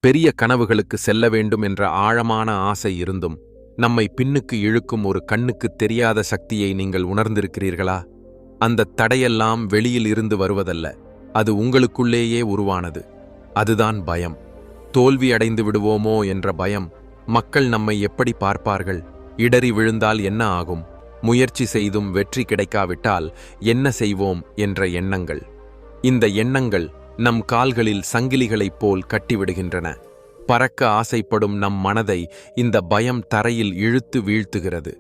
பெரிய கனவுகளுக்கு செல்ல வேண்டும் என்ற ஆழமான ஆசை இருந்தும் நம்மை பின்னுக்கு இழுக்கும் ஒரு கண்ணுக்குத் தெரியாத சக்தியை நீங்கள் உணர்ந்திருக்கிறீர்களா? அந்த தடையெல்லாம் வெளியில் இருந்து வருவதல்ல, அது உங்களுக்குள்ளேயே உருவானது. அதுதான் பயம். தோல்வி அடைந்து விடுவோமோ என்ற பயம். மக்கள் நம்மை எப்படி பார்ப்பார்கள்? இடறி விழுந்தால் என்ன ஆகும்? முயற்சி செய்தும் வெற்றி கிடைக்காவிட்டால் என்ன செய்வோம் என்ற எண்ணங்கள். இந்த எண்ணங்கள் நம் கால்களில் சங்கிலிகளைப் போல் கட்டிவிடுகின்றன. பறக்க ஆசைப்படும் நம் மனதை இந்த பயம் தரையில் இழுத்து வீழ்த்துகிறது.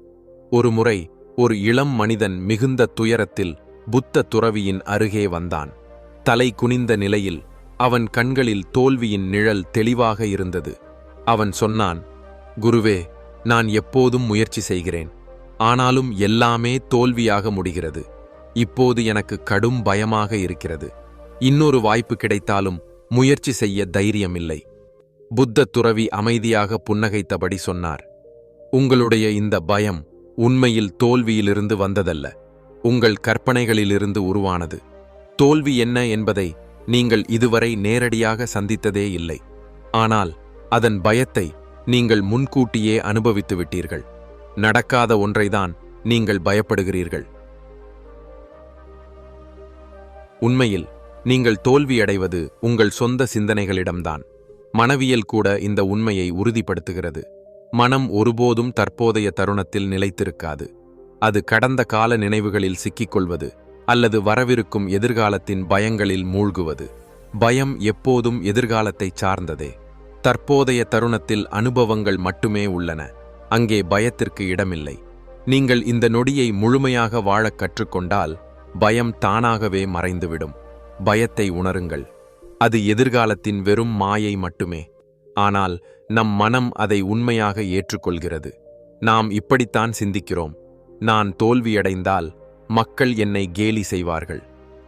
ஒருமுறை ஒரு இளம் மனிதன் மிகுந்த துயரத்தில் புத்த துறவியின் அருகே வந்தான். தலை குனிந்த நிலையில் அவன் கண்களில் தோல்வியின் நிழல் தெளிவாக இருந்தது. அவன் சொன்னான், குருவே, நான் எப்போதும் முயற்சி செய்கிறேன், ஆனாலும் எல்லாமே தோல்வியாக முடிகிறது. இப்போது எனக்கு கடும் பயமாக இருக்கிறது. இன்னொரு வாய்ப்பு கிடைத்தாலும் முயற்சி செய்ய தைரியமில்லை. புத்த துறவி அமைதியாக புன்னகைத்தபடி சொன்னார், உங்களுடைய இந்த பயம் உண்மையில் தோல்வியிலிருந்து வந்ததல்ல, உங்கள் கற்பனைகளிலிருந்து உருவானது. தோல்வி என்ன என்பதை நீங்கள் இதுவரை நேரடியாக சந்தித்ததே இல்லை. ஆனால் அதன் பயத்தை நீங்கள் முன்கூட்டியே அனுபவித்து விட்டீர்கள். நடக்காத ஒன்றைதான் நீங்கள் பயப்படுகிறீர்கள். உண்மையில் நீங்கள் தோல்வியடைவது உங்கள் சொந்த சிந்தனைகளிடம்தான். மனவியல் கூட இந்த உண்மையை உறுதிப்படுத்துகிறது. மனம் ஒருபோதும் தற்போதைய தருணத்தில் நிலைத்திருக்காது. அது கடந்த கால நினைவுகளில் சிக்கிக்கொள்வது அல்லது வரவிருக்கும் எதிர்காலத்தின் பயங்களில் மூழ்குவது. பயம் எப்போதும் எதிர்காலத்தை சார்ந்ததே. தற்போதைய தருணத்தில் அனுபவங்கள் மட்டுமே உள்ளன. அங்கே பயத்திற்கு இடமில்லை. நீங்கள் இந்த நொடியை முழுமையாக வாழக் கற்றுக்கொண்டால் பயம் தானாகவே மறைந்துவிடும். பயத்தை உணருங்கள். அது எதிர்காலத்தின் வெறும் மாயை மட்டுமே. ஆனால் நம் மனம் அதை உண்மையாக ஏற்றுக்கொள்கிறது. நாம் இப்படித்தான் சிந்திக்கிறோம், நான் தோல்வியடைந்தால் மக்கள் என்னை கேலி செய்வார்கள்,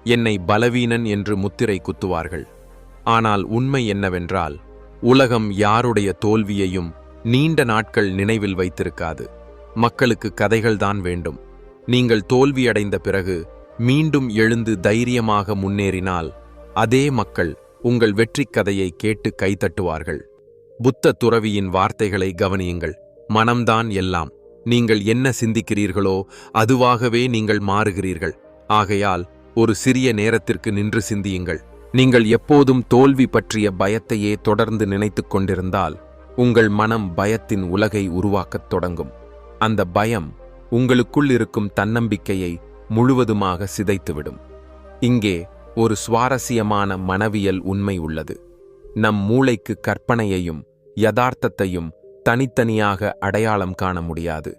என்னை பலவீனன் என்று முத்திரை குத்துவார்கள். ஆனால் உண்மை என்னவென்றால், உலகம் யாருடைய தோல்வியையும் நீண்ட நாட்கள் நினைவில் வைத்திருக்காது. மக்களுக்கு கதைகள்தான் வேண்டும். நீங்கள் தோல்வியடைந்த பிறகு மீண்டும் எழுந்து தைரியமாக முன்னேறினால் அதே மக்கள் உங்கள் வெற்றிக் கதையை கேட்டு கைதட்டுவார்கள். புத்த துறவியின் வார்த்தைகளை கவனியுங்கள். மனம்தான் எல்லாம். நீங்கள் என்ன சிந்திக்கிறீர்களோ அதுவாகவே நீங்கள் மாறுகிறீர்கள். ஆகையால் ஒரு சிறிய நேரத்திற்கு நின்று சிந்தியுங்கள். நீங்கள் எப்போதும் தோல்வி பற்றிய பயத்தையே தொடர்ந்து நினைத்துக் கொண்டிருந்தால் உங்கள் மனம் பயத்தின் உலகை உருவாக்கத் தொடங்கும். அந்த பயம் உங்களுக்குள் இருக்கும் தன்னம்பிக்கையை முழுவதுமாக சிதைத்துவிடும். இங்கே ஒரு சுவாரஸ்யமான மனவியல் உண்மை உள்ளது. நம் மூளைக்கு கற்பனையையும் யதார்த்தத்தையும் தனித்தனியாக அடையாளம் காண முடியாது.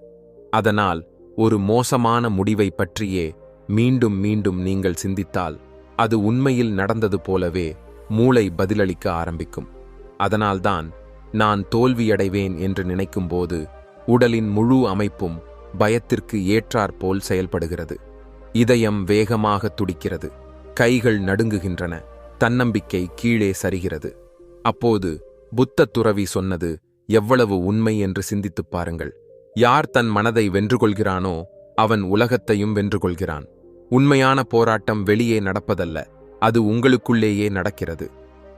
அதனால் ஒரு மோசமான முடிவை பற்றியே மீண்டும் மீண்டும் நீங்கள் சிந்தித்தால் அது உண்மையில் நடந்தது போலவே மூளை பதிலளிக்க ஆரம்பிக்கும். அதனால்தான் நான் தோல்வியடைவேன் என்று நினைக்கும்போது உடலின் முழு அமைப்பும் பயத்திற்கு ஏற்றாற்போல் செயல்படுகிறது. இதயம் வேகமாக துடிக்கிறது, கைகள் நடுங்குகின்றன, தன்னம்பிக்கை கீழே சரிகிறது. அப்போது புத்த துறவி சொன்னது எவ்வளவு உண்மை என்று சிந்தித்துப் பாருங்கள். யார் தன் மனதை வென்று கொள்கிறானோ அவன் உலகத்தையும் வென்று கொள்கிறான். உண்மையான போராட்டம் வெளியே நடப்பதல்ல, அது உங்களுக்குள்ளேயே நடக்கிறது.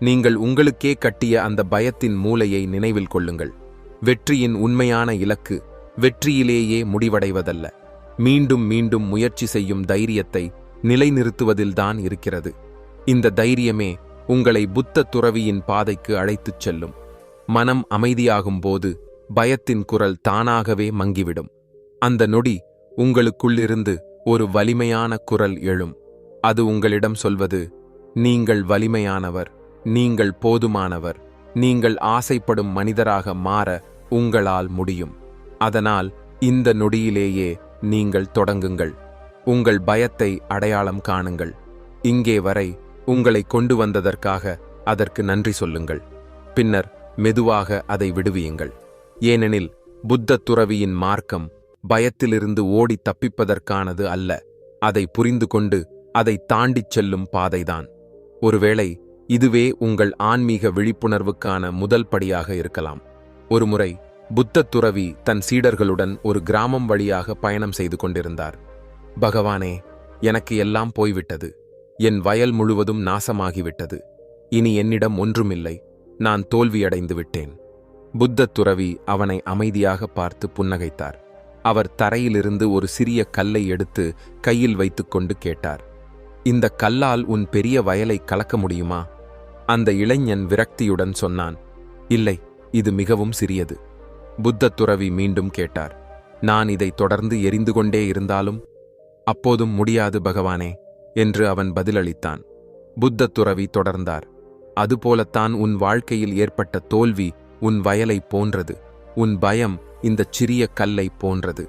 நீங்கள் உங்களுக்கே கட்டிய அந்த பயத்தின் மூலையை நினைவில் கொள்ளுங்கள். வெற்றியின் உண்மையான இலக்கு வெற்றியிலேயே முடிவடைவதல்ல, மீண்டும் மீண்டும் முயற்சி செய்யும் தைரியத்தை நிலைநிறுத்துவதில்தான் இருக்கிறது. இந்த தைரியமே உங்களை புத்த துறவியின் பாதைக்கு அழைத்துச் செல்லும். மனம் அமைதியாகும்போது பயத்தின் குரல் தானாகவே மங்கிவிடும். அந்த நொடி உங்களுக்குள்ளிருந்து ஒரு வலிமையான குரல் எழும். அது உங்களிடம் சொல்வது, நீங்கள் வலிமையானவர், நீங்கள் போதுமானவர், நீங்கள் ஆசைப்படும் மனிதராக மாற உங்களால் முடியும். அதனால் இந்த நொடியிலேயே நீங்கள் தொடங்குங்கள். உங்கள் பயத்தை அடையாளம் காணுங்கள். இங்கே வரை உங்களை கொண்டு வந்ததற்காக அதற்கு நன்றி சொல்லுங்கள். பின்னர் மெதுவாக அதை விடுவியுங்கள். ஏனெனில் புத்த துறவியின் மார்க்கம் பயத்திலிருந்து ஓடி தப்பிப்பதற்கானது அல்ல, அதை புரிந்து கொண்டு அதை தாண்டிச் செல்லும் பாதைதான். ஒருவேளை இதுவே உங்கள் ஆன்மீக விழிப்புணர்வுக்கான முதல் படியாக இருக்கலாம். ஒருமுறை புத்த துறவி தன் சீடர்களுடன் ஒரு கிராமம் வழியாக பயணம் செய்து கொண்டிருந்தார். பகவானே, எனக்கு எல்லாம் போய்விட்டது. என் வயல் முழுவதும் நாசமாகிவிட்டது. இனி என்னிடம் ஒன்றுமில்லை. நான் தோல்வியடைந்து விட்டேன். புத்த துறவி அவனை அமைதியாக பார்த்து புன்னகைத்தார். அவர் தரையிலிருந்து ஒரு சிறிய கல்லை எடுத்து கையில் வைத்துக்கொண்டு கேட்டார், இந்த கல்லால் உன் பெரிய வயலை கலக்க முடியுமா? அந்த இளைஞன் விரக்தியுடன் சொன்னான், இல்லை, இது மிகவும் சிறியது. புத்த துறவி மீண்டும் கேட்டார், நான் இதை தொடர்ந்து எரிந்து கொண்டே இருந்தாலும்? அப்போதும் முடியாது பகவானே என்று அவன் பதிலளித்தான். புத்த துறவி தொடர்ந்தார், அதுபோலத்தான் உன் வாழ்க்கையில் ஏற்பட்ட தோல்வி உன் வயலை போன்றது. உன் பயம் இந்தச் சிறிய கல்லை போன்றது.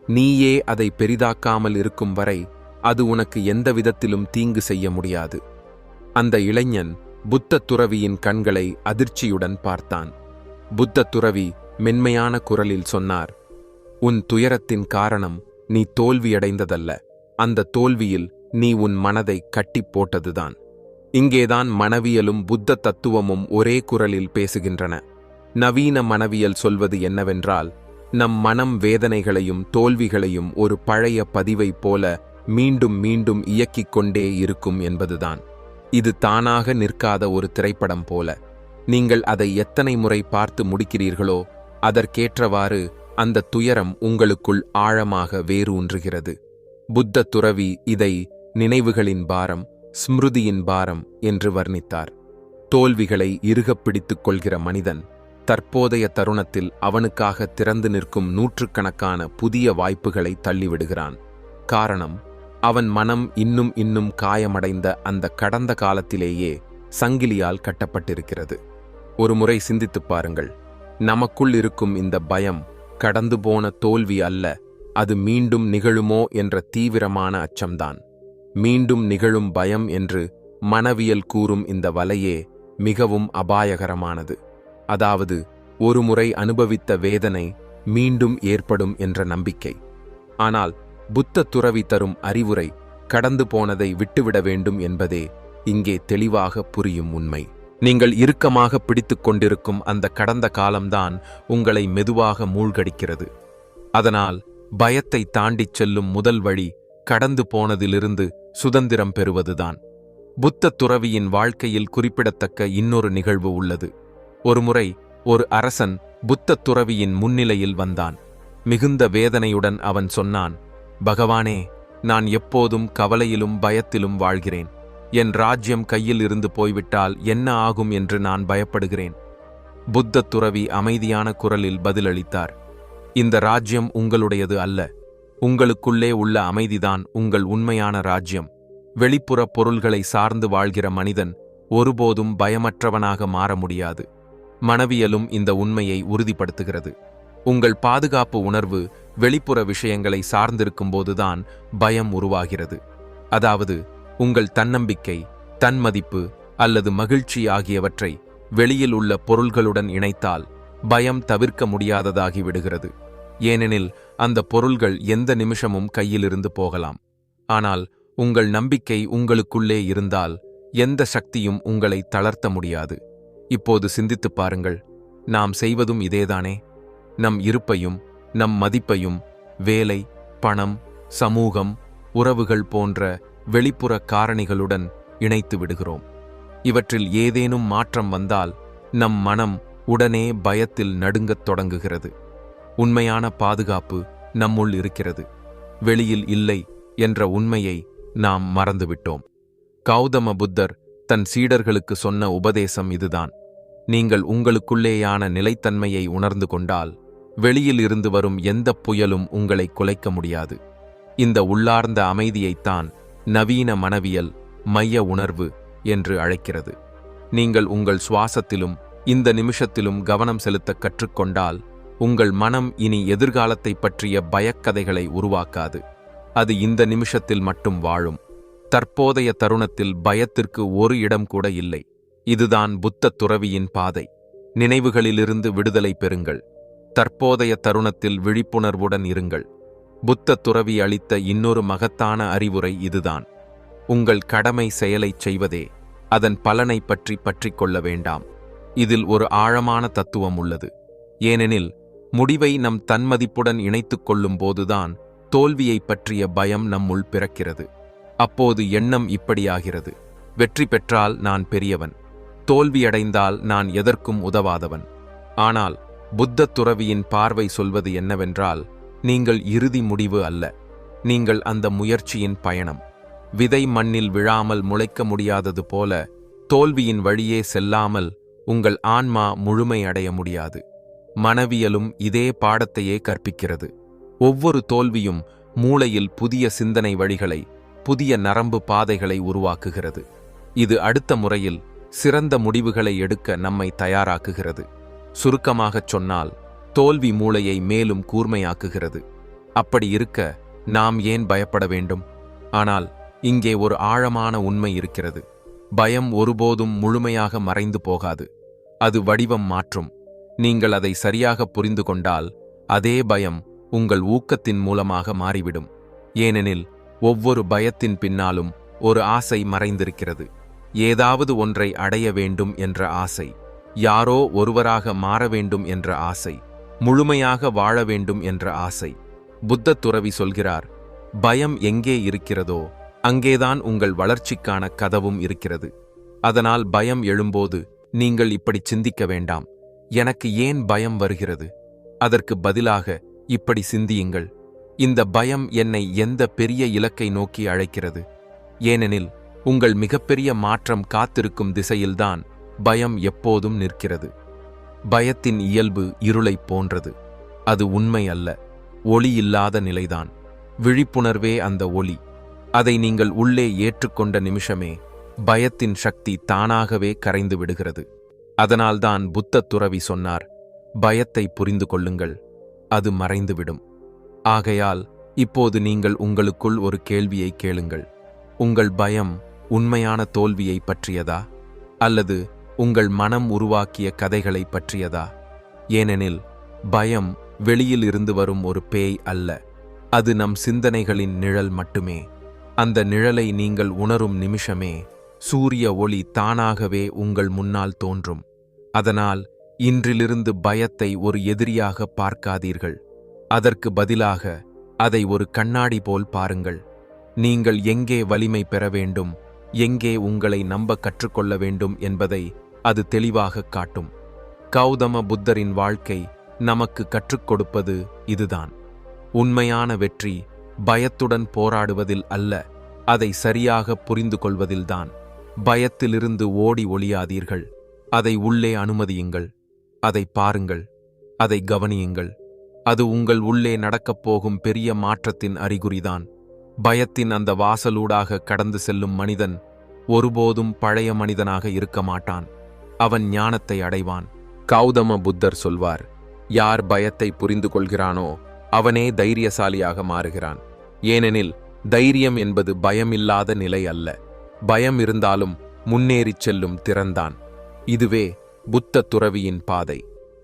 நீயே அதை பெரிதாக்காமல் இருக்கும் வரை அது உனக்கு எந்த விதத்திலும் தீங்கு செய்ய முடியாது. அந்த இளைஞன் புத்த துறவியின் கண்களை அதிர்ச்சியுடன் பார்த்தான். புத்த துறவி மென்மையான குரலில் சொன்னார், உன் துயரத்தின் காரணம் நீ தோல்வியடைந்ததல்ல, அந்த தோல்வியில் நீ உன் மனதை கட்டிப் போட்டதுதான். இங்கேதான் மனவியலும் புத்த தத்துவமும் ஒரே குரலில் பேசுகின்றன. நவீன மனவியல் சொல்வது என்னவென்றால், நம் மனம் வேதனைகளையும் தோல்விகளையும் ஒரு பழைய பதிவை போல மீண்டும் மீண்டும் இயக்கிக் கொண்டே இருக்கும் என்பதுதான். இது தானாக நிற்காத ஒரு திரைப்படம் போல. நீங்கள் அதை எத்தனை முறை பார்த்து முடிக்கிறீர்களோ அதற்கேற்றவாறு அந்த துயரம் உங்களுக்குள் ஆழமாக வேரூன்றுகிறது. புத்த துறவி இதை நினைவுகளின் பாரம், ஸ்மிருதியின் பாரம் என்று வர்ணித்தார். தோல்விகளை இறுகப் பிடித்துக் கொள்கிற மனிதன் தற்போதைய தருணத்தில் அவனுக்காக திறந்து நிற்கும் நூற்றுக்கணக்கான புதிய வாய்ப்புகளை தள்ளிவிடுகிறான். காரணம், அவன் மனம் இன்னும் காயமடைந்த அந்த கடந்த காலத்திலேயே சங்கிலியால் கட்டப்பட்டிருக்கிறது. ஒருமுறை சிந்தித்துப் பாருங்கள், நமக்குள் இருக்கும் இந்த பயம் கடந்து போன தோல்வி அல்ல, அது மீண்டும் நிகழுமோ என்ற தீவிரமான அச்சம்தான். மீண்டும் நிகழும் பயம் என்று மனவியல் கூறும் இந்த வலையே மிகவும் அபாயகரமானது. அதாவது, ஒருமுறை அனுபவித்த வேதனை மீண்டும் ஏற்படும் என்ற நம்பிக்கை. ஆனால் புத்த துறவி தரும் அறிவுரை கடந்து போனதை விட்டுவிட வேண்டும் என்பதே இங்கே தெளிவாக புரியும் உண்மை. நீங்கள் இறுக்கமாக பிடித்துக் கொண்டிருக்கும் அந்த கடந்த காலம்தான் உங்களை மெதுவாக மூழ்கடிக்கிறது. அதனால் பயத்தை தாண்டிச் செல்லும் முதல் வழி கடந்து போனதிலிருந்து சுதந்திரம் பெறுவதுதான். புத்த துறவியின் வாழ்க்கையில் குறிப்பிடத்தக்க இன்னொரு நிகழ்வு உள்ளது. ஒருமுறை ஒரு அரசன் புத்த துறவியின் முன்னிலையில் வந்தான். மிகுந்த வேதனையுடன் அவன் சொன்னான், பகவானே, நான் எப்போதும் கவலையிலும் பயத்திலும் வாழ்கிறேன். என் ராஜ்யம் கையில் இருந்து போய்விட்டால் என்ன ஆகும் என்று நான் பயப்படுகிறேன். புத்த துறவி அமைதியான குரலில் பதிலளித்தார், இந்த ராஜ்யம் உங்களுடையது அல்ல. உங்களுக்குள்ளே உள்ள அமைதிதான் உங்கள் உண்மையான ராஜ்யம். வெளிப்புற பொருள்களை சார்ந்து வாழ்கிற மனிதன் ஒருபோதும் பயமற்றவனாக மாற முடியாது. மனவியலும் இந்த உண்மையை உறுதிப்படுத்துகிறது. உங்கள் பாதுகாப்பு உணர்வு வெளிப்புற விஷயங்களை சார்ந்திருக்கும்போதுதான் பயம் உருவாகிறது. அதாவது, உங்கள் தன்னம்பிக்கை, தன்மதிப்பு அல்லது மகிழ்ச்சி ஆகியவற்றை வெளியில் உள்ள பொருள்களுடன் இணைத்தால் பயம் தவிர்க்க முடியாததாகி விடுகிறது. ஏனெனில் அந்த பொருள்கள் எந்த நிமிஷமும் கையிலிருந்து போகலாம். ஆனால் உங்கள் நம்பிக்கை உங்களுக்குள்ளே இருந்தால் எந்த சக்தியும் உங்களை தளர்த்த முடியாது. இப்போது சிந்தித்துப் பாருங்கள், நாம் செய்வதும் இதேதானே? நம் இருப்பையும் நம் மதிப்பையும் வேலை, பணம், சமூகம், உறவுகள் போன்ற வெளிப்புற காரணிகளுடன் இணைத்து விடுகிறோம். இவற்றில் ஏதேனும் மாற்றம் வந்தால் நம் மனம் உடனே பயத்தில் நடுங்கத் தொடங்குகிறது. உண்மையான பாதுகாப்பு நம்முள் இருக்கிறது, வெளியில் இல்லை என்ற உண்மையை நாம் மறந்துவிட்டோம். கௌதம புத்தர் தன் சீடர்களுக்கு சொன்ன உபதேசம் இதுதான். நீங்கள் உங்களுக்குள்ளேயான நிலைத்தன்மையை உணர்ந்து கொண்டால் வெளியில் இருந்து வரும் எந்த புயலும் உங்களை குலைக்க முடியாது. இந்த உள்ளார்ந்த அமைதியைத்தான் நவீன மனவியல் மைய உணர்வு என்று அழைக்கிறது. நீங்கள் உங்கள் சுவாசத்திலும் இந்த நிமிஷத்திலும் கவனம் செலுத்த கற்றுக்கொண்டால் உங்கள் மனம் இனி எதிர்காலத்தை பற்றிய பயக்கதைகளை உருவாக்காது. அது இந்த நிமிஷத்தில் மட்டும் வாழும். தற்போதைய தருணத்தில் பயத்திற்கு ஒரு இடம் கூட இல்லை. இதுதான் புத்த துறவியின் பாதை. நினைவுகளிலிருந்து விடுதலை பெறுங்கள். தற்போதைய தருணத்தில் விழிப்புணர்வுடன் இருங்கள். புத்த துறவி அளித்த இன்னொரு மகத்தான அறிவுரை இதுதான். உங்கள் கடமை செயலைச் செய்வதே, அதன் பலனை பற்றிக் கொள்ள வேண்டாம். இதில் ஒரு ஆழமான தத்துவம் உள்ளது. ஏனெனில் முடிவை நம் தன்மதிப்புடன் இணைத்துக் கொள்ளும் போதுதான் தோல்வியை பற்றிய பயம் நம்முள் பிறக்கிறது. அப்போது எண்ணம் இப்படியாகிறது: வெற்றி பெற்றால் நான் பெரியவன், தோல்வியடைந்தால் நான் எதற்கும் உதவாதவன். ஆனால் புத்த துறவியின் பார்வை சொல்வது என்னவென்றால், நீங்கள் இறுதி முடிவு அல்ல, நீங்கள் அந்த முயற்சியின் பயணம். விதை மண்ணில் விழாமல் முளைக்க முடியாதது போல தோல்வியின் வழியே செல்லாமல் உங்கள் ஆன்மா முழுமையடைய முடியாது. மனவியலும் இதே பாடத்தையே கற்பிக்கிறது. ஒவ்வொரு தோல்வியும் மூளையில் புதிய சிந்தனை வழிகளை, புதிய நரம்பு பாதைகளை உருவாக்குகிறது. இது அடுத்த முறையில் சிறந்த முடிவுகளை எடுக்க நம்மை தயாராக்குகிறது. சுருக்கமாகச் சொன்னால், தோல்வி மூளையை மேலும் கூர்மையாக்குகிறது. அப்படி இருக்க நாம் ஏன் பயப்பட வேண்டும்? ஆனால் இங்கே ஒரு ஆழமான உண்மை இருக்கிறது. பயம் ஒருபோதும் முழுமையாக மறைந்து போகாது. அது வடிவம் மாற்றும். நீங்கள் அதை சரியாக புரிந்து கொண்டால் அதே பயம் உங்கள் ஊக்கத்தின் மூலமாக மாறிவிடும். ஏனெனில் ஒவ்வொரு பயத்தின் பின்னாலும் ஒரு ஆசை மறைந்திருக்கிறது. ஏதாவது ஒன்றை அடைய வேண்டும் என்ற ஆசை, யாரோ ஒருவராக மாற வேண்டும் என்ற ஆசை, முழுமையாக வாழ வேண்டும் என்ற ஆசை. புத்த துறவி சொல்கிறார், பயம் எங்கே இருக்கிறதோ அங்கேதான் உங்கள் வளர்ச்சிக்கான கதவும் இருக்கிறது. அதனால் பயம் எழும்போது நீங்கள் இப்படி சிந்திக்க வேண்டாம், எனக்கு ஏன் பயம் வருகிறது? அதற்கு பதிலாக இப்படி சிந்தியுங்கள், இந்த பயம் என்னை எந்த பெரிய இலக்கை நோக்கி அழைக்கிறது? ஏனெனில் உங்கள் மிகப்பெரிய மாற்றம் காத்திருக்கும் திசையில்தான் பயம் எப்போதும் நிற்கிறது. பயத்தின் இயல்பு இருளைப் போன்றது. அது உண்மை அல்ல, ஒளி இல்லாத நிலைதான். விழிப்புணர்வே அந்த ஒளி. அதை நீங்கள் உள்ளே ஏற்றுக்கொண்ட நிமிஷமே பயத்தின் சக்தி தானாகவே கரைந்து விடுகிறது. அதனால்தான் புத்த துறவி சொன்னார், பயத்தை புரிந்து கொள்ளுங்கள், அது மறைந்துவிடும். ஆகையால் இப்போது நீங்கள் உங்களுக்குள் ஒரு கேள்வியை கேளுங்கள். உங்கள் பயம் உண்மையான தோல்வியை பற்றியதா, அல்லது உங்கள் மனம் உருவாக்கிய கதைகளை பற்றியதா? ஏனெனில் பயம் வெளியில் இருந்து வரும் ஒரு பேய் அல்ல, அது நம் சிந்தனைகளின் நிழல் மட்டுமே. அந்த நிழலை நீங்கள் உணரும் நிமிஷமே சூரிய ஒளி தானாகவே உங்கள் முன்னால் தோன்றும். அதனால் இன்றிலிருந்து பயத்தை ஒரு எதிரியாக பார்க்காதீர்கள். அதற்கு பதிலாக அதை ஒரு கண்ணாடி போல் பாருங்கள். நீங்கள் எங்கே வலிமை பெற வேண்டும், எங்கே உங்களை நம்ப கற்றுக்கொள்ள வேண்டும் என்பதை அது தெளிவாக காட்டும். கௌதம புத்தரின் வாழ்க்கை நமக்கு கற்றுக் கொடுப்பது இதுதான். உண்மையான வெற்றி பயத்துடன் போராடுவதில் அல்ல, அதை சரியாக புரிந்து கொள்வதில்தான். பயத்திலிருந்து ஓடி ஒளியாதீர்கள், அதை உள்ளே அனுமதியுங்கள். அதை பாருங்கள், அதை கவனியுங்கள். அது உங்கள் உள்ளே நடக்கப் போகும் பெரிய மாற்றத்தின் அறிகுறிதான். பயத்தின் அந்த வாசலூடாக கடந்து செல்லும் மனிதன் ஒருபோதும் பழைய மனிதனாக இருக்க மாட்டான். அவன் ஞானத்தை அடைவான். கௌதம புத்தர் சொல்வார், யார் பயத்தை புரிந்து கொள்கிறானோ அவனே தைரியசாலியாக மாறுகிறான். ஏனெனில் தைரியம் என்பது பயமில்லாத நிலை அல்ல, பயம் இருந்தாலும் முன்னேறிச் செல்லும் திறன்தான். இதுவே புத்த துறவியின் பாதை.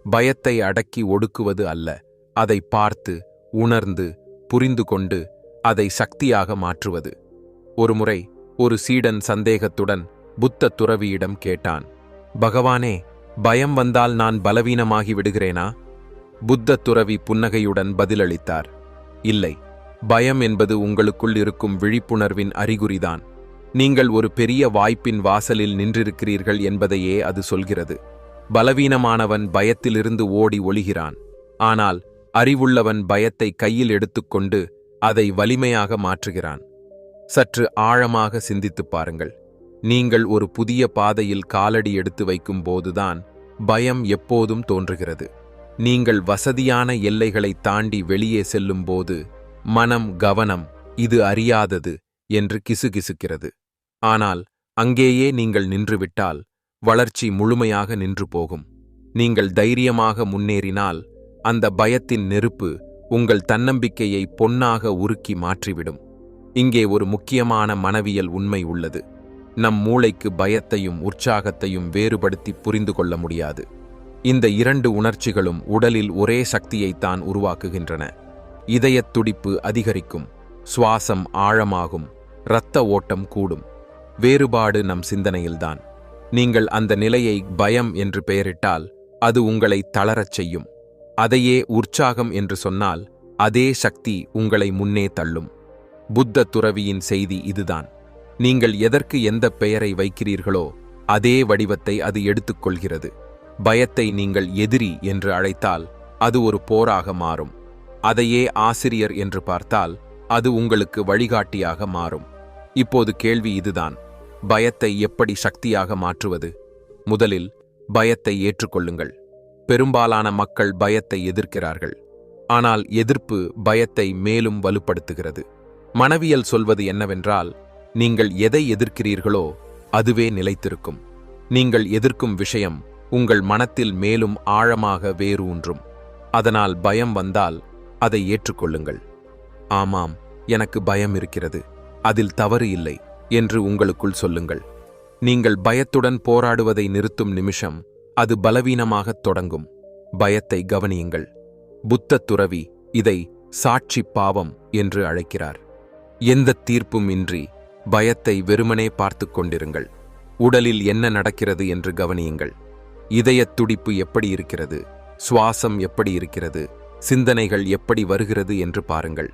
பயத்தை அடக்கி ஒடுக்குவது அல்ல, அதை பார்த்து உணர்ந்து புரிந்து கொண்டு அதை சக்தியாக மாற்றுவது. ஒருமுறை ஒரு சீடன் சந்தேகத்துடன் புத்த துறவியிடம் கேட்டான், பகவானே, பயம் வந்தால் நான் பலவீனமாகி விடுகிறேனா? புத்த துறவி புன்னகையுடன் பதிலளித்தார், இல்லை, பயம் என்பது உங்களுக்குள் இருக்கும் விழிப்புணர்வின் அறிகுறிதான். நீங்கள் ஒரு பெரிய வாய்ப்பின் வாசலில் நின்றிருக்கிறீர்கள் என்பதையே அது சொல்கிறது. பலவீனமானவன் பயத்திலிருந்து ஓடி ஒளிகிறான். ஆனால் அறிவுள்ளவன் பயத்தை கையில் எடுத்துக்கொண்டு அதை வலிமையாக மாற்றுகிறான். சற்று ஆழமாக சிந்தித்துப் பாருங்கள். நீங்கள் ஒரு புதிய பாதையில் காலடி எடுத்து வைக்கும் போதுதான் பயம் எப்போதும் தோன்றுகிறது. நீங்கள் வசதியான எல்லைகளை தாண்டி வெளியே செல்லும் போது மனம், கவனம், இது அறியாதது என்று கிசுகிசுக்கிறது. ஆனால் அங்கேயே நீங்கள் நின்றுவிட்டால் வளர்ச்சி முழுமையாக நின்று போகும். நீங்கள் தைரியமாக முன்னேறினால் அந்த பயத்தின் நெருப்பு உங்கள் தன்னம்பிக்கையை பொன்னாக உருக்கி மாற்றிவிடும். இங்கே ஒரு முக்கியமான மனவியல் உண்மை உள்ளது. நம் மூளைக்கு பயத்தையும் உற்சாகத்தையும் வேறுபடுத்தி புரிந்து கொள்ள முடியாது. இந்த இரண்டு உணர்ச்சிகளும் உடலில் ஒரே சக்தியைத்தான் உருவாக்குகின்றன. இதயத் துடிப்பு அதிகரிக்கும், சுவாசம் ஆழமாகும், இரத்த ஓட்டம் கூடும். வேறுபாடு நம் சிந்தனையில்தான். நீங்கள் அந்த நிலையை பயம் என்று பெயரிட்டால் அது உங்களை தளரச் செய்யும். அதையே உற்சாகம் என்று சொன்னால் அதே சக்தி உங்களை முன்னே தள்ளும். புத்த துறவியின் செய்தி இதுதான். நீங்கள் எதற்கு எந்த பெயரை வைக்கிறீர்களோ அதே வடிவத்தை அது எடுத்துக்கொள்கிறது. பயத்தை நீங்கள் எதிரி என்று அழைத்தால் அது ஒரு போராக மாறும். அதையே ஆசிரியர் என்று பார்த்தால் அது உங்களுக்கு வழிகாட்டியாக மாறும். இப்போது கேள்வி இதுதான்: பயத்தை எப்படி சக்தியாக மாற்றுவது? முதலில் பயத்தை ஏற்றுக்கொள்ளுங்கள். பெரும்பாலான மக்கள் பயத்தை எதிர்க்கிறார்கள். ஆனால் எதிர்ப்பு பயத்தை மேலும் வலுப்படுத்துகிறது. மனவியல் சொல்வது என்னவென்றால், நீங்கள் எதை எதிர்க்கிறீர்களோ அதுவே நிலைத்திருக்கும். நீங்கள் எதிர்க்கும் விஷயம் உங்கள் மனத்தில் மேலும் ஆழமாக வேரூன்றும். அதனால் பயம் வந்தால் அதை ஏற்றுக்கொள்ளுங்கள். ஆமாம், எனக்கு பயம் இருக்கிறது, அதில் தவறு இல்லை என்று உங்களுக்குள் சொல்லுங்கள். நீங்கள் பயத்துடன் போராடுவதை நிறுத்தும் நிமிஷம் அது பலவீனமாகத் தொடங்கும். பயத்தை கவனியுங்கள். புத்த துறவி இதை சாட்சி பாவம் என்று அழைக்கிறார். எந்த தீர்ப்பும் இன்றி பயத்தை வெறுமனே பார்த்து கொண்டிருங்கள். உடலில் என்ன நடக்கிறது என்று கவனியுங்கள். இதயத் துடிப்பு எப்படி இருக்கிறது, சுவாசம் எப்படி இருக்கிறது, சிந்தனைகள் எப்படி வருகிறது என்று பாருங்கள்.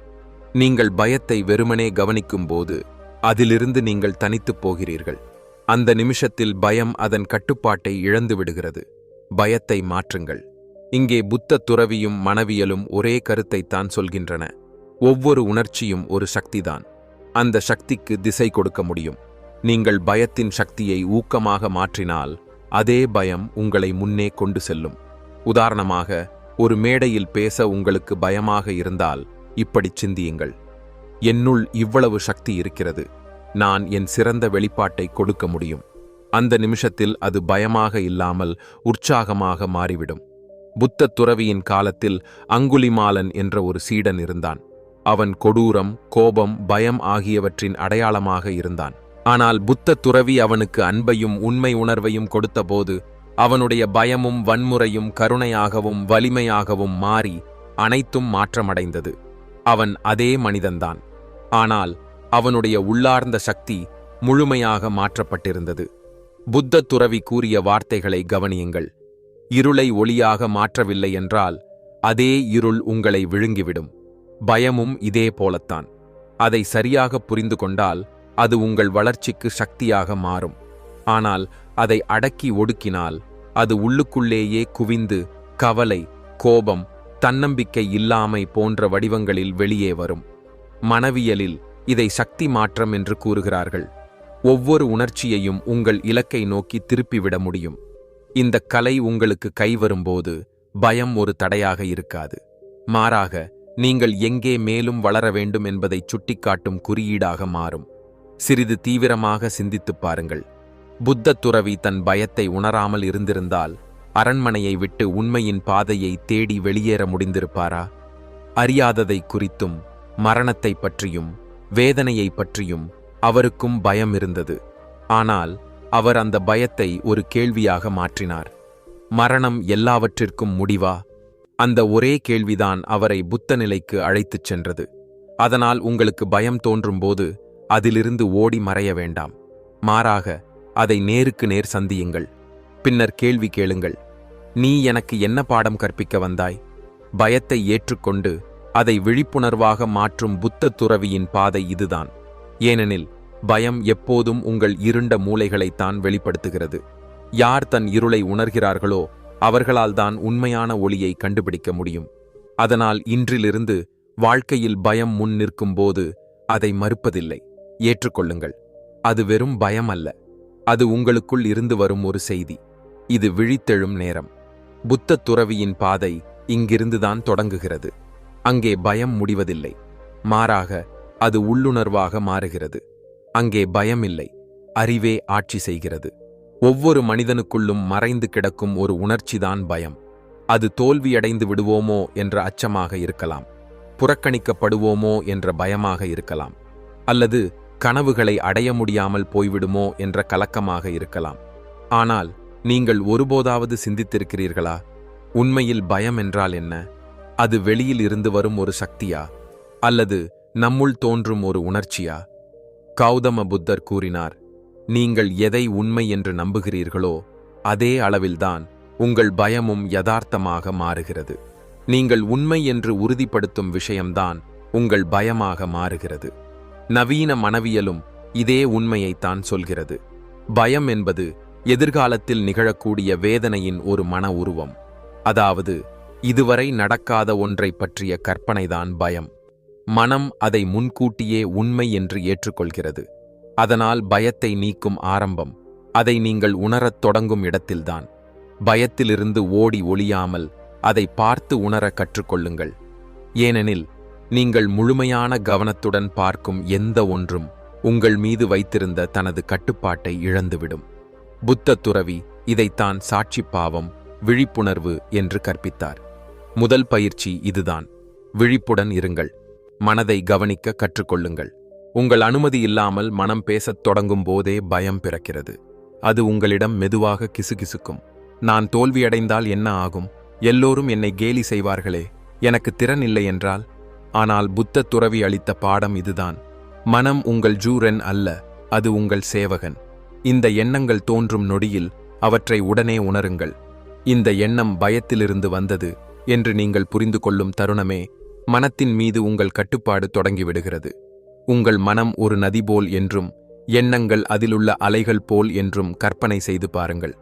நீங்கள் பயத்தை வெறுமனே கவனிக்கும் போது அதிலிருந்து நீங்கள் தனித்துப் போகிறீர்கள். அந்த நிமிஷத்தில் பயம் அதன் கட்டுப்பாட்டை இழந்து விடுகிறது. பயத்தை மாற்றுங்கள். இங்கே புத்த துறவியும் மனவியலும் ஒரே கருத்தைத்தான் சொல்கின்றன. ஒவ்வொரு உணர்ச்சியும் ஒரு சக்திதான். அந்த சக்திக்கு திசை கொடுக்க முடியும். நீங்கள் பயத்தின் சக்தியை ஊக்கமாக மாற்றினால் அதே பயம் உங்களை முன்னே கொண்டு செல்லும். உதாரணமாக, ஒரு மேடையில் பேச உங்களுக்கு பயமாக இருந்தால் இப்படிச் சிந்தியுங்கள்: என்னுள் இவ்வளவு சக்தி இருக்கிறது, நான் என் சிறந்த வெளிப்பாட்டை கொடுக்க முடியும். அந்த நிமிஷத்தில் அது பயமாக இல்லாமல் உற்சாகமாக மாறிவிடும். புத்த துறவியின் காலத்தில் அங்குலிமாலன் என்ற ஒரு சீடன் இருந்தான். அவன் கொடூரம், கோபம், பயம் ஆகியவற்றின் அடையாளமாக இருந்தான். ஆனால் புத்த துறவி அவனுக்கு அன்பையும் உண்மை உணர்வையும் கொடுத்தபோது அவனுடைய பயமும் வன்முறையும் கருணையாகவும் வலிமையாகவும் மாறி அனைத்தும் மாற்றமடைந்தது. அவன் அதே மனிதன்தான், ஆனால் அவனுடைய உள்ளார்ந்த சக்தி முழுமையாக மாற்றப்பட்டிருந்தது. புத்த துறவி கூறிய வார்த்தைகளை கவனியுங்கள்: இருளை ஒளியாக மாற்றவில்லை என்றால் அதே இருள் உங்களை விழுங்கிவிடும். பயமும் இதே போலத்தான். அதை சரியாக புரிந்து கொண்டால் அது உங்கள் வளர்ச்சிக்கு சக்தியாக மாறும். ஆனால் அதை அடக்கி ஒடுக்கினால் அது உள்ளுக்குள்ளேயே குவிந்து கவலை, கோபம், தன்னம்பிக்கை இல்லாமை போன்ற வடிவங்களில் வெளியே வரும். மனவியலில் இதை சக்தி மாற்றம் என்று கூறுகிறார்கள். ஒவ்வொரு உணர்ச்சியையும் உங்கள் இலக்கை நோக்கி திருப்பிவிட முடியும். இந்த கலை உங்களுக்கு கைவரும்போது பயம் ஒரு தடையாக இருக்காது. மாறாக, நீங்கள் எங்கே மேலும் வளர வேண்டும் என்பதை சுட்டிக்காட்டும் குறியீடாக மாறும். சிறிது தீவிரமாக சிந்தித்துப் பாருங்கள். புத்த துறவி தன் பயத்தை உணராமல் இருந்திருந்தால் அரண்மனையை விட்டு உண்மையின் பாதையை தேடி வெளியேற முடிந்திருப்பாரா? அறியாததை குறித்தும், மரணத்தை பற்றியும், வேதனையை பற்றியும் அவருக்கும் பயம் இருந்தது. ஆனால் அவர் அந்த பயத்தை ஒரு கேள்வியாக மாற்றினார். மரணம் எல்லாவற்றிற்கும் முடிவா? அந்த ஒரே கேள்விதான் அவரை புத்த நிலைக்கு அழைத்துச் சென்றது. அதனால் உங்களுக்கு பயம் தோன்றும்போது அதிலிருந்து ஓடி மறைய வேண்டாம். மாறாக அதை நேருக்கு நேர் சந்தியுங்கள். பின்னர் கேள்வி கேளுங்கள்: நீ எனக்கு என்ன பாடம் கற்பிக்க வந்தாய்? பயத்தை ஏற்றுக்கொண்டு அதை விழிப்புணர்வாக மாற்றும் புத்த துறவியின் பாதை இதுதான். ஏனெனில் பயம் எப்போதும் உங்கள் இருண்ட மூலைகளைத்தான் வெளிப்படுத்துகிறது. யார் தன் இருளை உணர்கிறார்களோ அவர்களால் தான் உண்மையான ஒளியை கண்டுபிடிக்க முடியும். அதனால் இன்றிலிருந்து வாழ்க்கையில் பயம் முன் நிற்கும்போது அதை மறுப்பதில்லை, ஏற்றுக்கொள்ளுங்கள். அது வெறும் பயம் அல்ல, அது உங்களுக்குள் இருந்து வரும் ஒரு செய்தி. இது விழித்தெழும் நேரம். புத்த துறவியின் பாதை இங்கிருந்துதான் தொடங்குகிறது. அங்கே பயம் முடிவதில்லை, மாறாக அது உள்ளுணர்வாக மாறுகிறது. அங்கே பயம் இல்லை, அறிவே ஆட்சி செய்கிறது. ஒவ்வொரு மனிதனுக்குள்ளும் மறைந்து கிடக்கும் ஒரு உணர்ச்சிதான் பயம். அது தோல்வியடைந்து விடுவோமோ என்ற அச்சமாக இருக்கலாம், புறக்கணிக்கப்படுவோமோ என்ற பயமாக இருக்கலாம், அல்லது கனவுகளை அடைய முடியாமல் போய்விடுமோ என்ற கலக்கமாக இருக்கலாம். ஆனால் நீங்கள் ஒருபோதாவது சிந்தித்திருக்கிறீர்களா, உண்மையில் பயம் என்றால் என்ன? அது வெளியில் இருந்து வரும் ஒரு சக்தியா, அல்லது நம்முள் தோன்றும் ஒரு உணர்ச்சியா? கௌதம புத்தர் கூறினார், நீங்கள் எதை உண்மை என்று நம்புகிறீர்களோ அதே அளவில்தான் உங்கள் பயமும் யதார்த்தமாக மாறுகிறது. நீங்கள் உண்மை என்று உறுதிப்படுத்தும் விஷயம்தான் உங்கள் பயமாக மாறுகிறது. நவீன மனவியலும் இதே உண்மையைத்தான் சொல்கிறது. பயம் என்பது எதிர்காலத்தில் நிகழக்கூடிய வேதனையின் ஒரு மன உருவம். அதாவது இதுவரை நடக்காத ஒன்றை பற்றிய கற்பனைதான் பயம். மனம் அதை முன்கூட்டியே உண்மை என்று ஏற்றுக்கொள்கிறது. அதனால் பயத்தை நீக்கும் ஆரம்பம் அதை நீங்கள் உணரத் தொடங்கும் இடத்தில்தான். பயத்திலிருந்து ஓடி ஒளியாமல் அதை பார்த்து உணர கற்றுக்கொள்ளுங்கள். ஏனெனில் நீங்கள் முழுமையான கவனத்துடன் பார்க்கும் எந்த ஒன்றும் உங்கள் மீது வைத்திருந்த தனது கட்டுப்பாட்டை இழந்துவிடும். புத்த துறவி இதைத்தான் சாட்சி பாவம், விழிப்புணர்வு என்று கற்பித்தார். முதல் பயிற்சி இதுதான். விழிப்புடன் இருங்கள். மனதை கவனிக்க கற்றுக்கொள்ளுங்கள். உங்கள் அனுமதி இல்லாமல் மனம் பேசத் தொடங்கும் போதே பயம் பிறக்கிறது. அது உங்களிடம் மெதுவாக கிசுகிசுக்கும். நான் தோல்வியடைந்தால் என்ன ஆகும்? எல்லோரும் என்னை கேலி செய்வார்களே, எனக்கு திறன் இல்லை என்றால்? ஆனால் புத்த துறவி அளித்த பாடம் இதுதான். மனம் உங்கள் ஜூரன் அல்ல, அது உங்கள் சேவகன். இந்த எண்ணங்கள் தோன்றும் நொடியில் அவற்றை உடனே உணருங்கள். இந்த எண்ணம் பயத்திலிருந்து வந்தது என்று நீங்கள் புரிந்து கொள்ளும் தருணமே மனத்தின் மீது உங்கள் கட்டுப்பாடு தொடங்கிவிடுகிறது. உங்கள் மனம் ஒரு நதி போல் என்றும் எண்ணங்கள் அதிலுள்ள அலைகள் போல் என்றும் கற்பனை செய்து பாருங்கள்.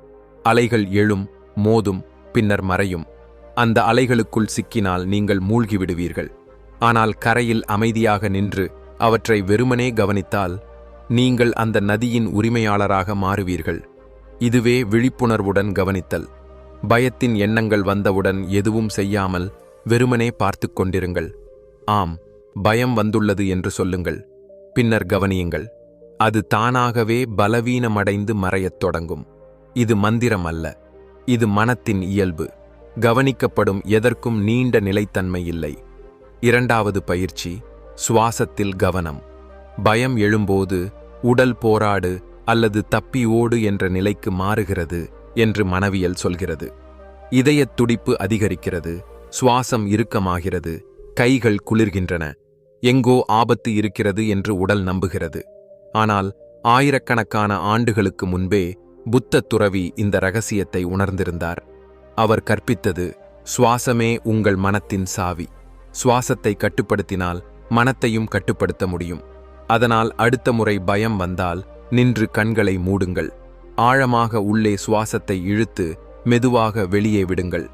அலைகள் எழும், மோதும், பின்னர் மறையும். அந்த அலைகளுக்குள் சிக்கினால் நீங்கள் மூழ்கிவிடுவீர்கள். ஆனால் கரையில் அமைதியாக நின்று அவற்றை வெறுமனே கவனித்தால் நீங்கள் அந்த நதியின் உரிமையாளராக மாறுவீர்கள். இதுவே விழிப்புணர்வுடன் கவனித்தல். பயத்தின் எண்ணங்கள் வந்தவுடன் எதுவும் செய்யாமல் வெறுமனே பார்த்து கொண்டிருங்கள். ஆம், பயம் வந்துள்ளது என்று சொல்லுங்கள். பின்னர் கவனியுங்கள். அது தானாகவே பலவீனமடைந்து மறையத் தொடங்கும். இது மந்திரம் அல்ல, இது மனத்தின் இயல்பு. கவனிக்கப்படும் எதற்கும் நீண்ட நிலைத்தன்மை இல்லை. இரண்டாவது பயிற்சி, சுவாசத்தில் கவனம். பயம் எழும்போது உடல் போராடு அல்லது தப்பி ஓடு என்ற நிலைக்கு மாறுகிறது என்று மனவியல் சொல்கிறது. இதயத் துடிப்பு அதிகரிக்கிறது, சுவாசம் இறுக்கமாகிறது, கைகள் குளிர்கின்றன. எங்கோ ஆபத்து இருக்கிறது என்று உடல் நம்புகிறது. ஆனால் ஆயிரக்கணக்கான ஆண்டுகளுக்கு முன்பே புத்த துறவி இந்த ரகசியத்தை உணர்ந்திருந்தார். அவர் கற்பித்தது, சுவாசமே உங்கள் மனத்தின் சாவி. சுவாசத்தை கட்டுப்படுத்தினால் மனத்தையும் கட்டுப்படுத்த முடியும். அதனால் அடுத்த முறை பயம் வந்தால் நின்று கண்களை மூடுங்கள். ஆழமாக உள்ளே சுவாசத்தை இழுத்து மெதுவாக வெளியே விடுங்கள்.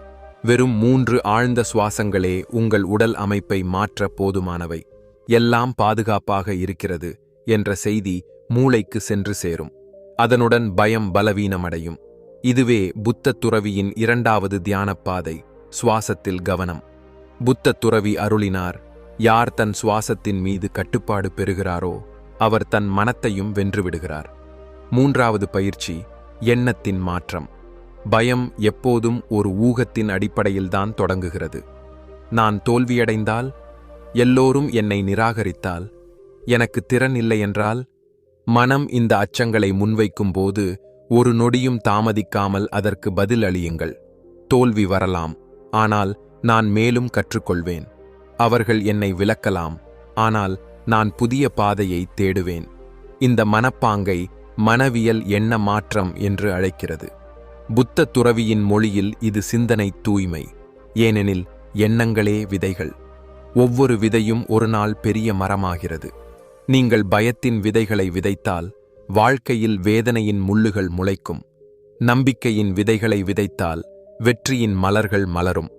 வெறும் 3 ஆழ்ந்த சுவாசங்களே உங்கள் உடல் அமைப்பை மாற்ற போதுமானவை. எல்லாம் பாதுகாப்பாக இருக்கிறது என்ற செய்தி மூளைக்கு சென்று சேரும். அதனுடன் பயம் பலவீனமடையும். இதுவே புத்த துறவியின் இரண்டாவது தியானப் பாதை, சுவாசத்தில் கவனம். புத்த துறவி அருளினார், யார் தன் சுவாசத்தின் மீது கட்டுப்பாடு பெறுகிறாரோ அவர் தன் மனத்தையும் வென்றுவிடுகிறார். மூன்றாவது பயிற்சி, எண்ணத்தின் மாற்றம். பயம் எப்போதும் ஒரு ஊகத்தின் அடிப்படையில்தான் தொடங்குகிறது. நான் தோல்வியடைந்தால், எல்லோரும் என்னை நிராகரித்தால், எனக்கு திறன் இல்லை என்றால், மனம் இந்த அச்சங்களை முன்வைக்கும் போது ஒரு நொடியும் தாமதிக்காமல் அதற்கு பதில் அளியுங்கள். தோல்வி வரலாம், ஆனால் நான் மேலும் கற்றுக்கொள்வேன். அவர்கள் என்னை விலக்கலாம், ஆனால் நான் புதிய பாதையை தேடுவேன். இந்த மனப்பாங்கை மனவியல் எண்ண மாற்றம் என்று அழைக்கிறது. புத்த துறவியின் மொழியில் இது சிந்தனை தூய்மை. ஏனெனில் எண்ணங்களே விதைகள். ஒவ்வொரு விதையும் ஒரு நாள் பெரிய மரமாகிறது. நீங்கள் பயத்தின் விதைகளை விதைத்தால் வாழ்க்கையில் வேதனையின் முள்ளுகள் முளைக்கும். நம்பிக்கையின் விதைகளை விதைத்தால் வெற்றியின் மலர்கள் மலரும்.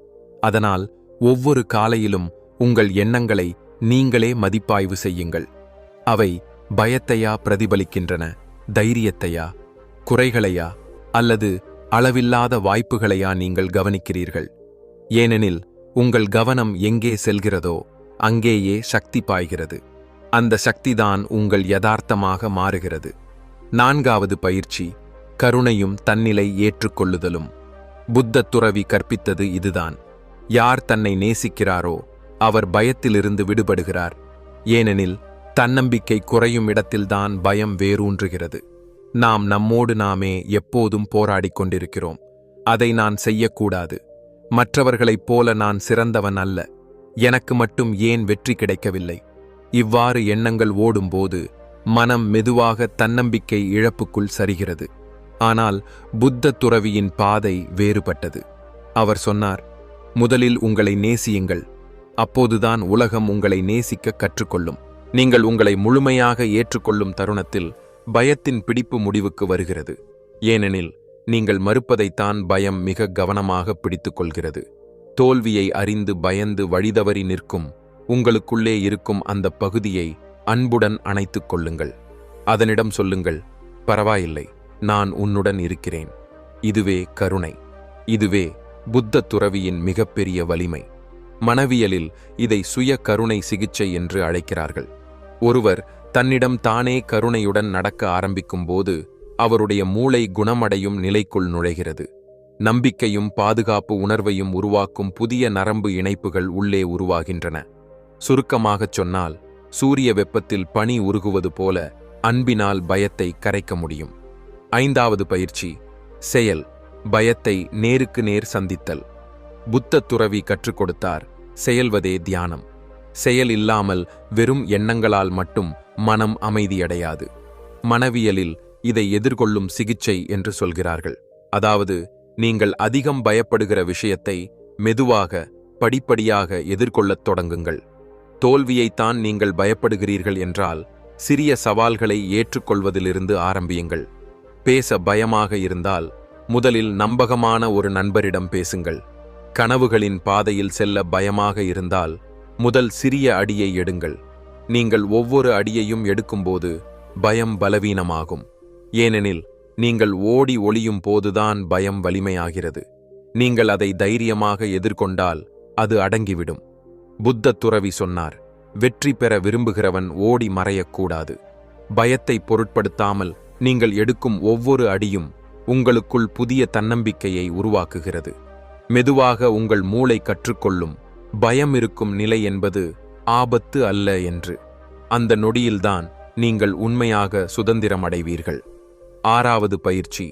அதனால் ஒவ்வொரு காலையிலும் உங்கள் எண்ணங்களை நீங்களே மதிப்பாய்வு செய்யுங்கள். அவை பயத்தையா பிரதிபலிக்கின்றன, தைரியத்தையா, குறைகளையா அல்லது அளவில்லாத வாய்ப்புகளையா நீங்கள் கவனிக்கிறீர்கள்? ஏனெனில் உங்கள் கவனம் எங்கே செல்கிறதோ அங்கேயே சக்தி பாய்கிறது. அந்த சக்திதான் உங்கள் யதார்த்தமாக மாறுகிறது. நான்காவது பயிற்சி, கருணையும் தன்னிலை ஏற்றுக்கொள்ளுதலும். புத்த துறவி கற்பித்தது இதுதான். யார் தன்னை நேசிக்கிறாரோ அவர் பயத்திலிருந்து விடுபடுகிறார். ஏனெனில் தன்னம்பிக்கை குறையும் இடத்தில்தான் பயம் வேரூன்றுகிறது. நாம் நம்மோடு நாமே எப்போதும் போராடிக் கொண்டிருக்கிறோம். அதை நான் செய்யக்கூடாது, மற்றவர்களைப் போல நான் சிறந்தவன் அல்ல, எனக்கு மட்டும் ஏன் வெற்றி கிடைக்கவில்லை? இவ்வாறு எண்ணங்கள் ஓடும்போது மனம் மெதுவாக தன்னம்பிக்கை இழப்புக்குள் சரிகிறது. ஆனால் புத்த துறவியின் பாதை வேறுபட்டது. அவர் சொன்னார், முதலில் உங்களை நேசியுங்கள், அப்போதுதான் உலகம் உங்களை நேசிக்க கற்றுக்கொள்ளும். நீங்கள் உங்களை முழுமையாக ஏற்றுக்கொள்ளும் தருணத்தில் பயத்தின் பிடிப்பு முடிவுக்கு வருகிறது. ஏனெனில் நீங்கள் மறுப்பதைத்தான் பயம் மிக கவனமாக பிடித்துக் கொள்கிறது. தோல்வியை அறிந்து பயந்து வழிதவறி நிற்கும் உங்களுக்குள்ளே இருக்கும் அந்த பகுதியை அன்புடன் அணைத்துக் கொள்ளுங்கள். அதனிடம் சொல்லுங்கள், பரவாயில்லை, நான் உன்னுடன் இருக்கிறேன். இதுவே கருணை. இதுவே புத்த துறவியின் மிகப்பெரிய வலிமை. மனவியலில் இதை சுய கருணை சிகிச்சை என்று அழைக்கிறார்கள். ஒருவர் தன்னிடம் தானே கருணையுடன் நடக்க ஆரம்பிக்கும்போது அவருடைய மூளை குணமடையும் நிலைக்குள் நுழைகிறது. நம்பிக்கையும் பாதுகாப்பு உணர்வையும் உருவாக்கும் புதிய நரம்பு இணைப்புகள் உள்ளே உருவாகின்றன. சுருக்கமாகச் சொன்னால், சூரிய வெப்பத்தில் பனி உருகுவது போல அன்பினால் பயத்தை கரைக்க முடியும். 5வது பயிற்சி, செயல். பயத்தை நேருக்கு நேர் சந்தித்தல். புத்த துறவி கற்றுக் கொடுத்தார், செயல்வதே தியானம். செயல் இல்லாமல் வெறும் எண்ணங்களால் மட்டும் மனம் அமைதியடையாது. மனவியலில் இதை எதிர்கொள்ளும் சிகிச்சை என்று சொல்கிறார்கள். அதாவது, நீங்கள் அதிகம் பயப்படுகிற விஷயத்தை மெதுவாக, படிப்படியாக எதிர்கொள்ளத் தொடங்குங்கள். தோல்வியைத்தான் நீங்கள் பயப்படுகிறீர்கள் என்றால், சிறிய சவால்களை ஏற்றுக்கொள்வதிலிருந்து ஆரம்பியுங்கள். பேச பயமாக இருந்தால், முதலில் நம்பகமான ஒரு நண்பரிடம் பேசுங்கள். கனவுகளின் பாதையில் செல்ல பயமாக இருந்தால், முதல் சிறிய அடியை எடுங்கள். நீங்கள் ஒவ்வொரு அடியையும் எடுக்கும்போது பயம் பலவீனமாகும். ஏனெனில் நீங்கள் ஓடி ஒளியும் போதுதான் பயம் வலிமையாகிறது. நீங்கள் அதை தைரியமாக எதிர்கொண்டால் அது அடங்கிவிடும். புத்த துறவி சொன்னார், வெற்றி பெற விரும்புகிறவன் ஓடி மறையக்கூடாது. பயத்தை பொருட்படுத்தாமல் நீங்கள் எடுக்கும் ஒவ்வொரு அடியும் உங்களுக்குள் புதிய தன்னம்பிக்கையை உருவாக்குகிறது. மெதுவாக உங்கள் மூளை கற்றுக்கொள்ளும், பயம் இருக்கும் நிலை என்பது ஆபத்து அல்ல என்று. அந்த நொடியில்தான் நீங்கள் உண்மையாக சுதந்திரம் அடைவீர்கள். 6வது பயிற்சி,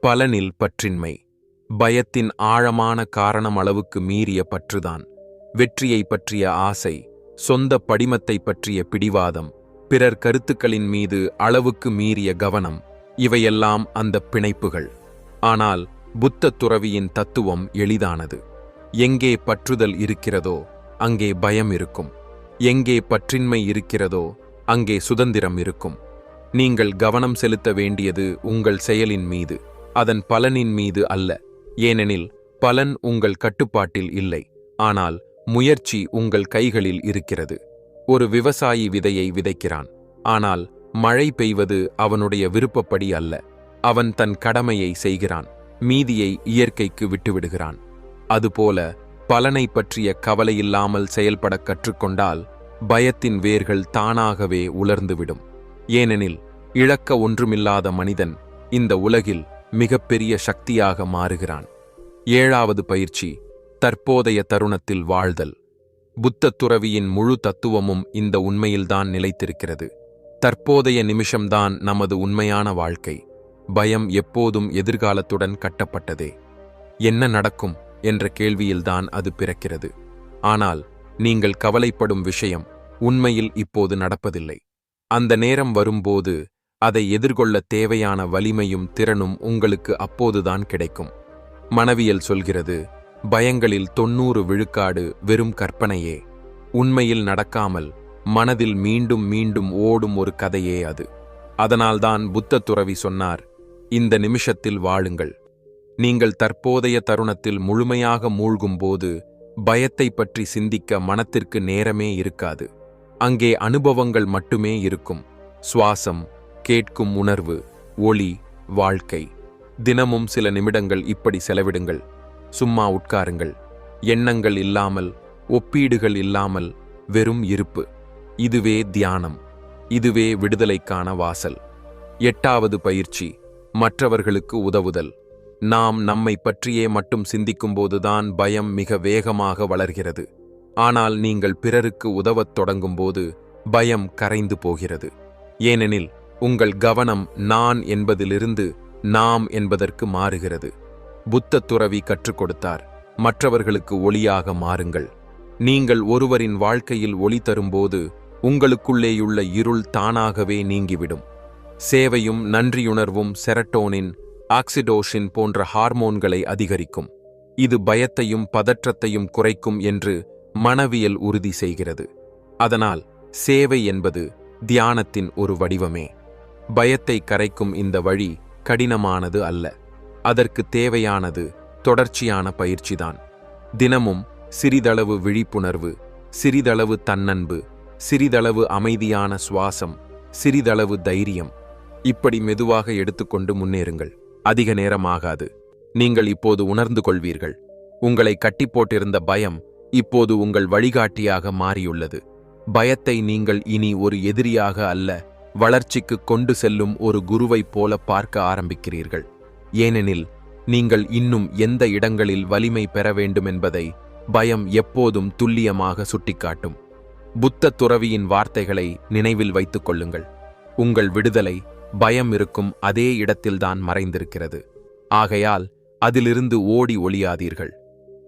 பலனில் பற்றின்மை. பயத்தின் ஆழமான காரணம் அளவுக்கு மீறிய பற்றுதான். வெற்றியை பற்றிய ஆசை, சொந்த படிமத்தை பற்றிய பிடிவாதம், பிறர் கருத்துக்களின் மீது அளவுக்கு மீறிய கவனம், இவையெல்லாம் அந்த பிணைப்புகள். ஆனால் புத்த துறவியின் தத்துவம் எளிதானது. எங்கே பற்றுதல் இருக்கிறதோ அங்கே பயம் இருக்கும். எங்கே பற்றின்மை இருக்கிறதோ அங்கே சுதந்திரம் இருக்கும். நீங்கள் கவனம் செலுத்த வேண்டியது உங்கள் செயலின் மீது, அதன் பலனின் மீது அல்ல. ஏனெனில் பலன் உங்கள் கட்டுப்பாட்டில் இல்லை, ஆனால் முயற்சி உங்கள் கைகளில் இருக்கிறது. ஒரு விவசாயி விதையை விதைக்கிறான், ஆனால் மழை பெய்வது அவனுடைய விருப்பப்படி அல்ல. அவன் தன் கடமையை செய்கிறான், மீதியை இயற்கைக்கு விட்டுவிடுகிறான். அதுபோல பலனை பற்றிய கவலையில்லாமல் செயல்பட கற்றுக்கொண்டால் பயத்தின் வேர்கள் தானாகவே உலர்ந்துவிடும். ஏனெனில் இழக்க ஒன்றுமில்லாத மனிதன் இந்த உலகில் மிகப்பெரிய சக்தியாக மாறுகிறான். 7வது பயிற்சி, தற்போதைய தருணத்தில் வாழ்தல். புத்த துறவியின் முழு தத்துவமும் இந்த உண்மையில்தான் நிலைத்திருக்கிறது. தற்போதைய நிமிஷம்தான் நமது உண்மையான வாழ்க்கை. பயம் எப்போதும் எதிர்காலத்துடன் கட்டப்பட்டதே. என்ன நடக்கும் என்ற கேள்வியில்தான் அது பிறக்கிறது. ஆனால் நீங்கள் கவலைப்படும் விஷயம் உண்மையில் இப்போது நடப்பதில்லை. அந்த நேரம் வரும்போது அதை எதிர்கொள்ள தேவையான வலிமையும் திறனும் உங்களுக்கு அப்போதுதான் கிடைக்கும். மனவியல் சொல்கிறது, பயங்களில் 90 விழுக்காடு வெறும் கற்பனையே. உண்மையில் நடக்காமல் மனதில் மீண்டும் மீண்டும் ஓடும் ஒரு கதையே அது. அதனால்தான் புத்த துறவி சொன்னார், இந்த நிமிஷத்தில் வாழுங்கள். நீங்கள் தற்போதைய தருணத்தில் முழுமையாக மூழ்கும்போது பயத்தை பற்றி சிந்திக்க மனத்திற்கு நேரமே இருக்காது. அங்கே அனுபவங்கள் மட்டுமே இருக்கும். சுவாசம், கேட்கும் உணர்வு, ஒளி, வாழ்க்கை. தினமும் சில நிமிடங்கள் இப்படி செலவிடுங்கள். சும்மா உட்காருங்கள். எண்ணங்கள் இல்லாமல், ஒப்பீடுகள் இல்லாமல், வெறும் இருப்பு. இதுவே தியானம். இதுவே விடுதலைக்கான வாசல். 8வது பயிற்சி, மற்றவர்களுக்கு உதவுதல். நாம் நம்மை பற்றியே மட்டும் சிந்திக்கும்போதுதான் பயம் மிக வேகமாக வளர்கிறது. ஆனால் நீங்கள் பிறருக்கு உதவத் தொடங்கும்போது பயம் கரைந்து போகிறது. ஏனெனில் உங்கள் கவனம் நான் என்பதிலிருந்து நாம் என்பதற்கு மாறுகிறது. புத்த துறவி கற்றுக் கொடுத்தார், மற்றவர்களுக்கு ஒளியாக மாறுங்கள். நீங்கள் ஒருவரின் வாழ்க்கையில் ஒளி தரும்போது உங்களுக்குள்ளேயுள்ள இருள் தானாகவே நீங்கிவிடும். சேவையும் நன்றியுணர்வும் செரட்டோனின், ஆக்சிடோசின் போன்ற ஹார்மோன்களை அதிகரிக்கும். இது பயத்தையும் பதற்றத்தையும் குறைக்கும் என்று மனவியல் உறுதி செய்கிறது. அதனால் சேவை என்பது தியானத்தின் ஒரு வடிவமே. பயத்தை கரைக்கும் இந்த வழி கடினமானது அல்ல. அதற்கு தேவையானது தொடர்ச்சியான பயிற்சிதான். தினமும் சிறிதளவு விழிப்புணர்வு, சிறிதளவு தன்னன்பு, சிறிதளவு அமைதியான சுவாசம், சிறிதளவு தைரியம், இப்படி மெதுவாக எடுத்துக்கொண்டு முன்னேறுங்கள். அதிக நேரம் ஆகாது. நீங்கள் இப்போது உணர்ந்து கொள்வீர்கள். உங்களை கட்டிப்போட்டிருந்த பயம் இப்போது உங்கள் வழிகாட்டியாக மாறியுள்ளது. பயத்தை நீங்கள் இனி ஒரு எதிரியாக அல்ல, வளர்ச்சிக்கு கொண்டு செல்லும் ஒரு குருவைப் போல பார்க்க ஆரம்பிக்கிறீர்கள். ஏனெனில் நீங்கள் இன்னும் எந்த இடங்களில் வலிமை பெற வேண்டும் என்பதை பயம் எப்போதும் துல்லியமாக சுட்டிக்காட்டும். புத்த துறவியின் வார்த்தைகளை நினைவில் வைத்துக் கொள்ளுங்கள். உங்கள் விடுதலை பயம் இருக்கும் அதே இடத்தில்தான் மறைந்திருக்கிறது. ஆகையால் அதிலிருந்து ஓடி ஒளியாதீர்கள்.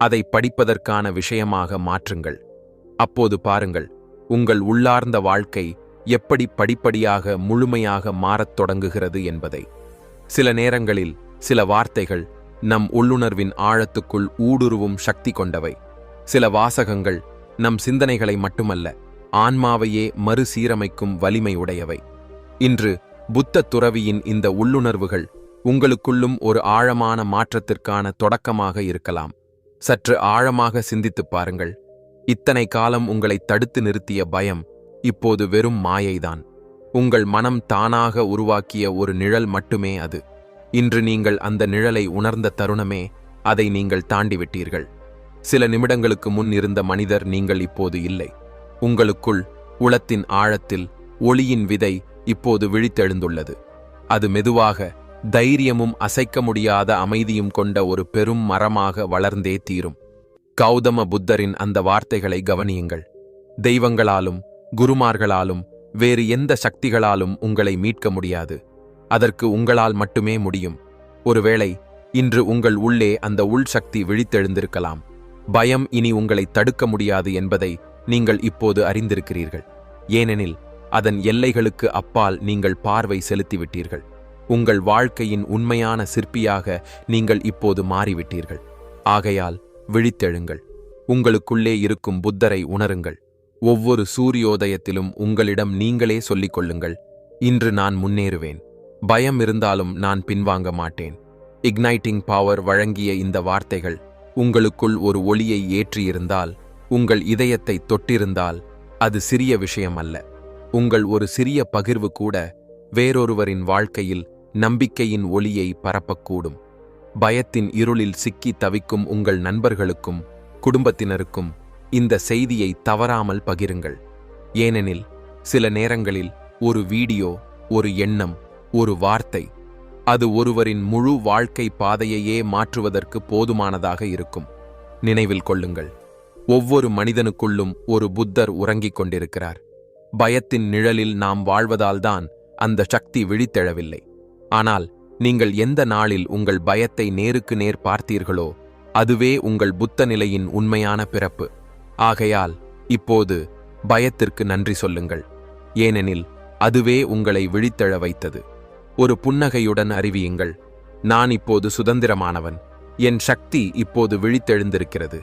அதை படிப்பதற்கான விஷயமாக மாற்றுங்கள். அப்போது பாருங்கள், உங்கள் உள்ளார்ந்த வாழ்க்கை எப்படி படிப்படியாக முழுமையாக மாறத் தொடங்குகிறது என்பதை. சில நேரங்களில் சில வார்த்தைகள் நம் உள்ளுணர்வின் ஆழத்துக்குள் ஊடுருவும் சக்தி கொண்டவை. சில வாசகங்கள் நம் சிந்தனைகளை மட்டுமல்ல, ஆன்மாவையே மறுசீரமைக்கும் வலிமை உடையவை. இன்று புத்த துறவியின் இந்த உள்ளுணர்வுகள் உங்களுக்குள்ளும் ஒரு ஆழமான மாற்றத்திற்கான தொடக்கமாக இருக்கலாம். சற்று ஆழமாக சிந்தித்துப் பாருங்கள். இத்தனை காலம் உங்களை தடுத்து நிறுத்திய பயம் இப்போது வெறும் மாயைதான். உங்கள் மனம் தானாக உருவாக்கிய ஒரு நிழல் மட்டுமே அது. இன்று நீங்கள் அந்த நிழலை உணர்ந்த தருணமே அதை நீங்கள் தாண்டிவிட்டீர்கள். சில நிமிடங்களுக்கு முன் இருந்த மனிதர் நீங்கள் இப்போது இல்லை. உங்களுக்குள் உளத்தின் ஆழத்தில் ஒளியின் விதை இப்போது விழித்தெழுந்துள்ளது. அது மெதுவாக தைரியமும் அசைக்க முடியாத அமைதியும் கொண்ட ஒரு பெரும் மரமாக வளர்ந்தே தீரும். கௌதம புத்தரின் அந்த வார்த்தைகளை கவனியுங்கள். தெய்வங்களாலும் குருமார்களாலும் வேறு எந்த சக்திகளாலும் உங்களை மீட்க முடியாது. அதற்கு உங்களால் மட்டுமே முடியும். ஒருவேளை இன்று உங்கள் உள்ளே அந்த உள் சக்தி விழித்தெழுந்திருக்கலாம். பயம் இனி உங்களை தடுக்க முடியாது என்பதை நீங்கள் இப்போது அறிந்திருக்கிறீர்கள். ஏனெனில் அதன் எல்லைகளுக்கு அப்பால் நீங்கள் பார்வை செலுத்திவிட்டீர்கள். உங்கள் வாழ்க்கையின் உண்மையான சிற்பியாக நீங்கள் இப்போது மாறிவிட்டீர்கள். ஆகையால் விழித்தெழுங்கள். உங்களுக்குள்ளே இருக்கும் புத்தரை உணருங்கள். ஒவ்வொரு சூரியோதயத்திலும் உங்களிடம் நீங்களே சொல்லிக் கொள்ளுங்கள், இன்று நான் முன்னேறுவேன். பயம் இருந்தாலும் நான் பின்வாங்க மாட்டேன். இக்னைட்டிங் பவர் வழங்கிய இந்த வார்த்தைகள் உங்களுக்குள் ஒரு ஒளியை ஏற்றியிருந்தால், உங்கள் இதயத்தை தொட்டிருந்தால், அது சிறிய விஷயம் அல்ல. உங்கள் ஒரு சிறிய பகிர்வு கூட வேறொருவரின் வாழ்க்கையில் நம்பிக்கையின் ஒளியை பரப்பக்கூடும். பயத்தின் இருளில் சிக்கி தவிக்கும் உங்கள் நண்பர்களுக்கும் குடும்பத்தினருக்கும் இந்த செய்தியை தவறாமல் பகிருங்கள். ஏனெனில் சில நேரங்களில் ஒரு வீடியோ, ஒரு எண்ணம், ஒரு வார்த்தை, அது ஒருவரின் முழு வாழ்க்கை பாதையையே மாற்றுவதற்கு போதுமானதாக இருக்கும். நினைவில் கொள்ளுங்கள், ஒவ்வொரு மனிதனுக்குள்ளும் ஒரு புத்தர் உறங்கிக் கொண்டிருக்கிறார். பயத்தின் நிழலில் நாம் வாழ்வதால்தான் அந்த சக்தி விழித்தெழவில்லை. ஆனால் நீங்கள் எந்த நாளில் உங்கள் பயத்தை நேருக்கு நேர் பார்த்தீர்களோ அதுவே உங்கள் புத்த நிலையின் உண்மையான பிறப்பு. ஆகையால் இப்போது பயத்திற்கு நன்றி சொல்லுங்கள். ஏனெனில் அதுவே உங்களை விழித்தெழ வைத்தது. ஒரு புன்னகையுடன் அறிவியுங்கள், நான் இப்போது சுதந்திரமானவன். என் சக்தி இப்போது விழித்தெழுந்திருக்கிறது.